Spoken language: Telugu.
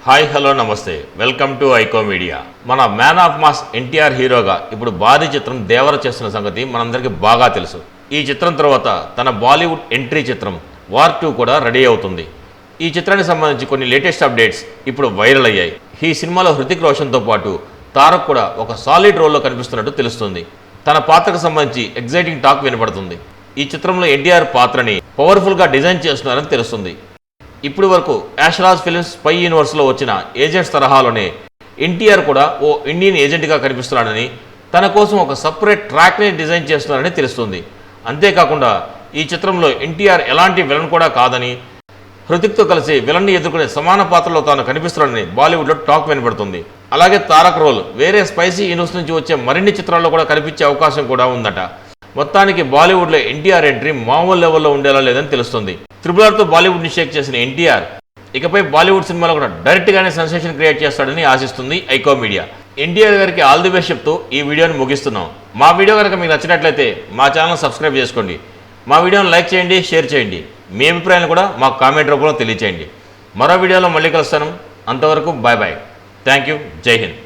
హాయ్ హలో నమస్తే వెల్కమ్ టు ఐకో మీడియా. మన మ్యాన్ ఆఫ్ మాస్ ఎన్టీఆర్ హీరోగా ఇప్పుడు భారీ చిత్రం దేవర చేస్తున్న సంగతి మనందరికీ బాగా తెలుసు. ఈ చిత్రం తర్వాత తన బాలీవుడ్ ఎంట్రీ చిత్రం వార్ 2 కూడా రెడీ అవుతుంది. ఈ చిత్రానికి సంబంధించి కొన్ని లేటెస్ట్ అప్డేట్స్ ఇప్పుడు వైరల్ అయ్యాయి. ఈ సినిమాలో హృతిక్ రోషన్తో పాటు తారక్ కూడా ఒక సాలిడ్ రోల్లో కనిపిస్తున్నట్టు తెలుస్తుంది. తన పాత్రకు సంబంధించి ఎగ్జైటింగ్ టాక్ వినపడుతుంది. ఈ చిత్రంలో ఎన్టీఆర్ పాత్రని పవర్ఫుల్గా డిజైన్ చేస్తున్నారని తెలుస్తుంది. ఇప్పటి వరకు యాష్రాజ్ ఫిల్మ్స్ స్పై యూనివర్స్లో వచ్చిన ఏజెంట్స్ తరహాలోనే ఎన్టీఆర్ కూడా ఓ ఇండియన్ ఏజెంట్గా కనిపిస్తున్నాడని, తన కోసం ఒక సపరేట్ ట్రాక్ని డిజైన్ చేస్తున్నారని తెలుస్తుంది. అంతేకాకుండా ఈ చిత్రంలో ఎన్టీఆర్ ఎలాంటి విలన్ కూడా కాదని, హృతిక్తో కలిసి విలన్ని ఎదుర్కొనే సమాన పాత్రలో తాను కనిపిస్తున్నాడని బాలీవుడ్లో టాక్ వినపడుతుంది. అలాగే తారక్ రోల్ వేరే స్పైసీ యూనివర్స్ నుంచి వచ్చే మరిన్ని చిత్రాల్లో కూడా కనిపించే అవకాశం కూడా ఉందట. మొత్తానికి బాలీవుడ్లో ఎన్టీఆర్ ఎంట్రీ మామూలు లెవెల్లో ఉండేలా లేదని తెలుస్తుంది. RRRతో బాలీవుడ్ని షేక్ చేసిన ఎన్టీఆర్ ఇకపై బాలీవుడ్ సినిమాలో కూడా డైరెక్ట్గానే సెన్సేషన్ క్రియేట్ చేస్తాడని ఆశిస్తుంది ఐకో మీడియా. ఎన్టీఆర్ గారికి ఆల్ ది బెస్ట్ చెప్తూ ఈ వీడియోని ముగిస్తున్నాం. మా వీడియో కనుక మీకు నచ్చినట్లయితే మా ఛానల్ సబ్స్క్రైబ్ చేసుకోండి. మా వీడియోని లైక్ చేయండి, షేర్ చేయండి. మీ అభిప్రాయాన్ని కూడా మాకు కామెంట్ రూపంలో తెలియచేయండి. మరో వీడియోలో మళ్ళీ కలుస్తాను. అంతవరకు బాయ్ బాయ్. Thank you. జై హింద్.